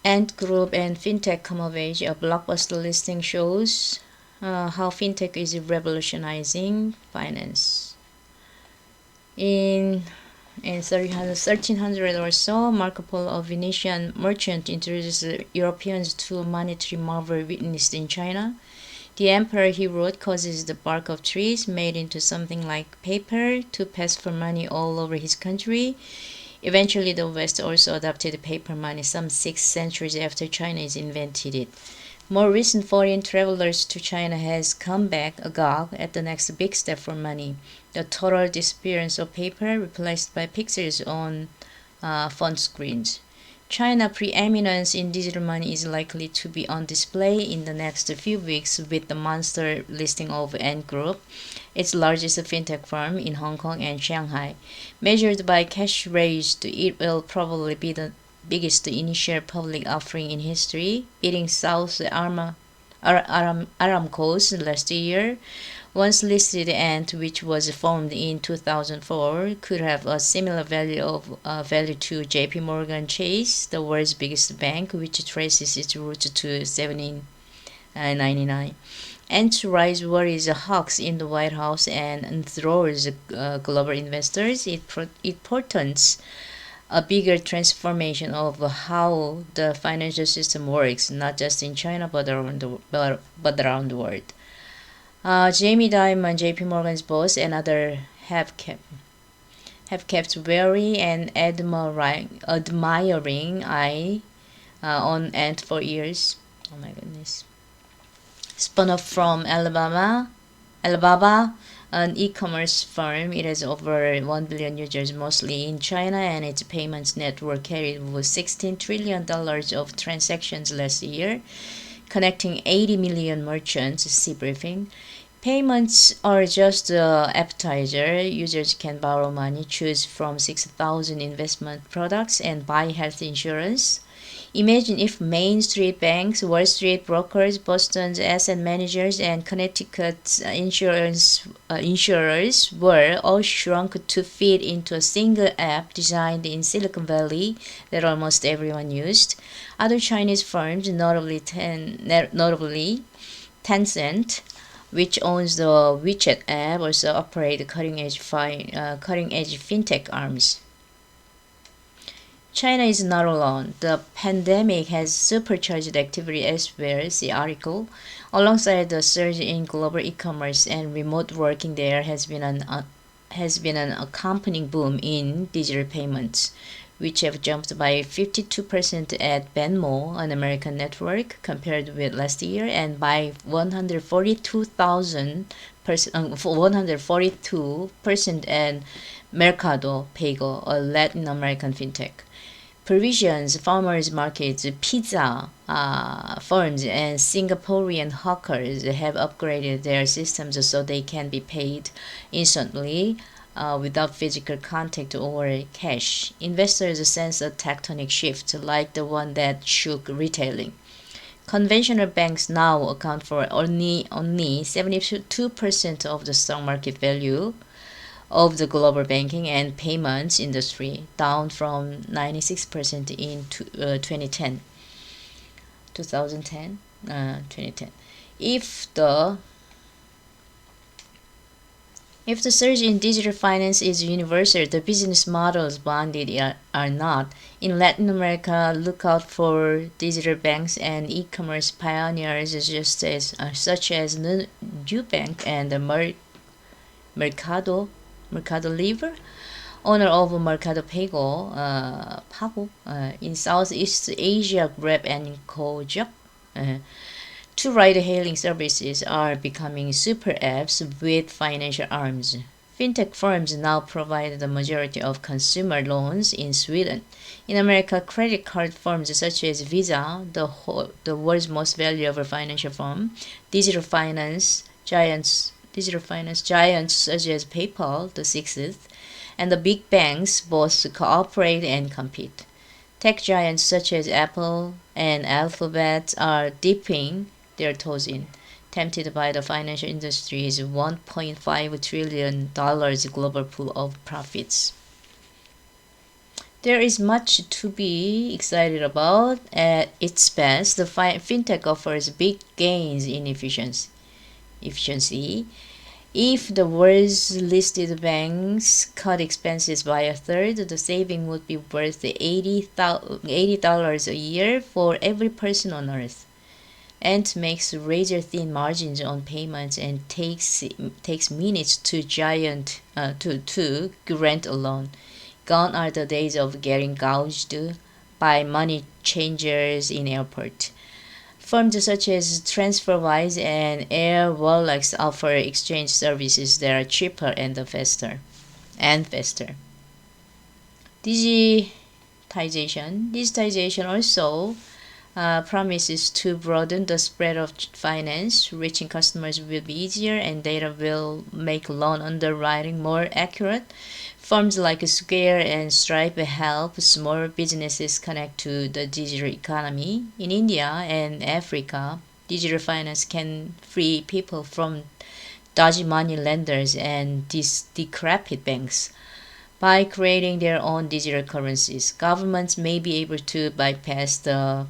Ant Group and Fintech come of age. A blockbuster listing shows how fintech is revolutionizing finance. In 1300 or so, Marco Polo, a Venetian merchant, introduced Europeans to monetary marvel witnessed in China. The emperor, he wrote, causes the bark of trees made into something like paper to pass for money all over his country. Eventually, the West also adopted paper money some 6 centuries after China invented it. More recent foreign travelers to China has come back agog at the next big step for money. The total disappearance of paper replaced by pixels on phone screens. China preeminence in digital money is likely to be on display in the next few weeks with the monster listing of Ant Group, its largest fintech firm in Hong Kong and Shanghai. Measured by cash raised, it will probably be the biggest initial public offering in history, beating Saudi Aramco's last year. Once listed, Ant, which was formed in 2004, could have a similar value to J.P. Morgan Chase, the world's biggest bank, which traces its roots to 1799. Ant's rise worries hawks in the White House and enthralls global investors. It portends a bigger transformation of how the financial system works, not just in China but around the world. Jamie Dimon, J.P. Morgan's boss, and others have kept wary and admiring eye on Ant for years. Oh my goodness. Spun off from Alibaba, an e-commerce firm. It has over 1 billion users, mostly in China, and its payments network carried over $16 trillion of transactions last year, connecting 80 million merchants, see briefing. Payments are just the appetizer. Users can borrow money, choose from 6,000 investment products, and buy health insurance. Imagine if Main Street banks, Wall Street brokers, Boston's asset managers, and Connecticut's insurers were all shrunk to fit into a single app designed in Silicon Valley that almost everyone used. Other Chinese firms, notably Tencent, which owns the WeChat app, also operate cutting-edge fintech arms. China is not alone. The pandemic has supercharged activity elsewhere, see article. Alongside the surge in global e-commerce and remote working, there has been an accompanying boom in digital payments, which have jumped by 52% at Venmo, an American network, compared with last year, and by 142% at Mercado Pago, a Latin American fintech. Provisions, farmers markets, pizza firms, and Singaporean hawkers have upgraded their systems so they can be paid instantly without physical contact or cash. Investors sense a tectonic shift like the one that shook retailing. Conventional banks now account for only 72% of the stock market value of the global banking and payments industry, down from 96% in 2010. If the surge in digital finance is universal, the business models behind are not. In Latin America, look out for digital banks and e-commerce pioneers such as Nubank and Mercado Libre, owner of Mercado Pago. In Southeast Asia, Grab and Gojek. Two ride-hailing services are becoming super apps with financial arms. Fintech firms now provide the majority of consumer loans in Sweden. In America, credit card firms such as Visa, the world's most valuable financial firm, digital finance giants such as PayPal, the sixth, and the big banks both cooperate and compete. Tech giants such as Apple and Alphabet are dipping their toes in, tempted by the financial industry's $1.5 trillion global pool of profits. There is much to be excited about. At its best, the fintech offers big gains in efficiency. If the world's listed banks cut expenses by a third, the saving would be worth $80 a year for every person on earth, and makes razor-thin margins on payments and takes minutes to grant a loan. Gone are the days of getting gouged by money changers in airport. Firms such as TransferWise and Airwallex offer exchange services that are cheaper and faster. Digitization also promises to broaden the spread of finance. Reaching customers will be easier, and data will make loan underwriting more accurate. Firms like Square and Stripe help small businesses connect to the digital economy. In India and Africa, digital finance can free people from dodgy money lenders and decrepit banks. By creating their own digital currencies, governments may be able to bypass the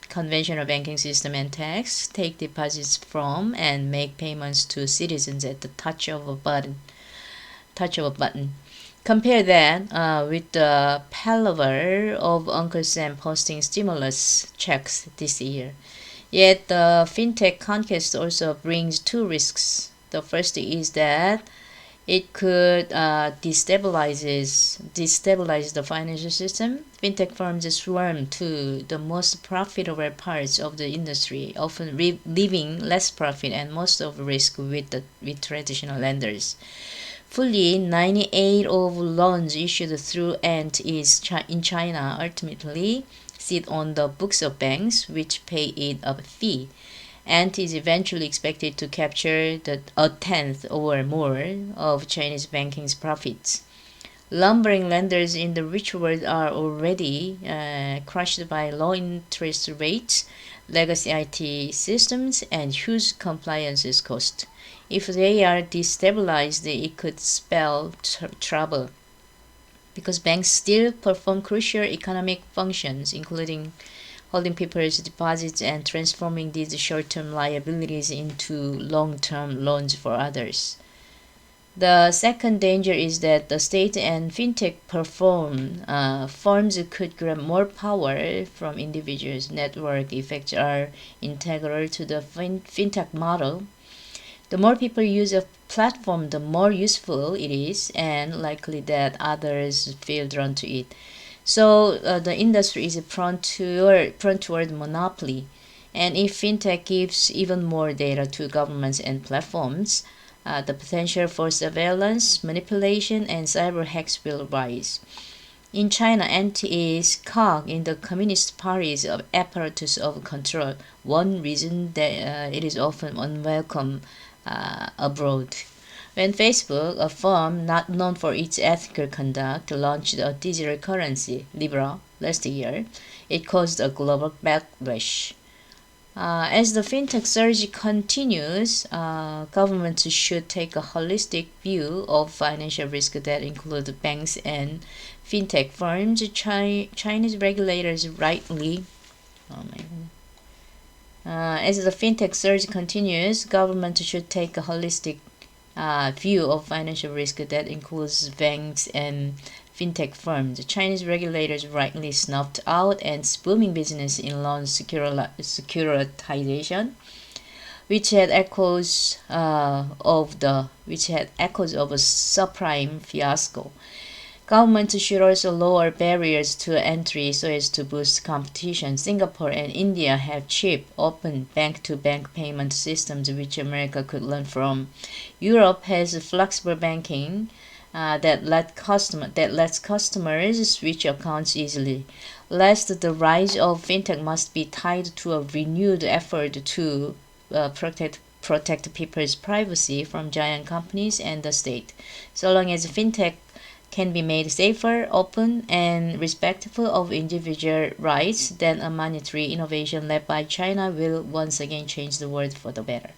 conventional banking system and tax, take deposits from, and make payments to citizens at the touch of a button. Compare that with the palaver of Uncle Sam posting stimulus checks this year. Yet the fintech conquest also brings two risks. The first is that it could destabilize the financial system. Fintech firms swarm to the most profitable parts of the industry, often leaving less profit and most of the risk with traditional lenders. Fully 98 of loans issued through Ant in China ultimately sit on the books of banks, which pay it a fee. Ant is eventually expected to capture a tenth or more of Chinese banking's profits. Lumbering lenders in the rich world are already crushed by low interest rates, legacy IT systems, and huge compliance costs. If they are destabilized, it could spell trouble, because banks still perform crucial economic functions, including holding people's deposits and transforming these short-term liabilities into long-term loans for others. The second danger is that the state and fintech firms could grab more power from individuals. Network effects are integral to the fintech model. The more people use a platform, the more useful it is, and likely that others feel drawn to it. So the industry is prone toward monopoly. And if fintech gives even more data to governments and platforms, the potential for surveillance, manipulation, and cyber hacks will rise. In China, Ant is cog in the Communist Party's apparatus of control. One reason that it is often unwelcome abroad. When Facebook, a firm not known for its ethical conduct, launched a digital currency, Libra, last year, it caused a global backlash. As the fintech surge continues, governments should take a holistic view of financial risk that includes banks and fintech firms. Chinese regulators rightly as the fintech surge continues, government should take a holistic view of financial risk that includes banks and fintech firms. The Chinese regulators rightly snuffed out Ant's booming business in loan securitization, which had echoes of a subprime fiasco. Governments should also lower barriers to entry so as to boost competition. Singapore and India have cheap, open bank-to-bank payment systems which America could learn from. Europe has flexible banking that lets customers switch accounts easily. Last, the rise of fintech must be tied to a renewed effort to protect people's privacy from giant companies and the state. So long as fintech can be made safer, open, and respectful of individual rights, then a monetary innovation led by China will once again change the world for the better.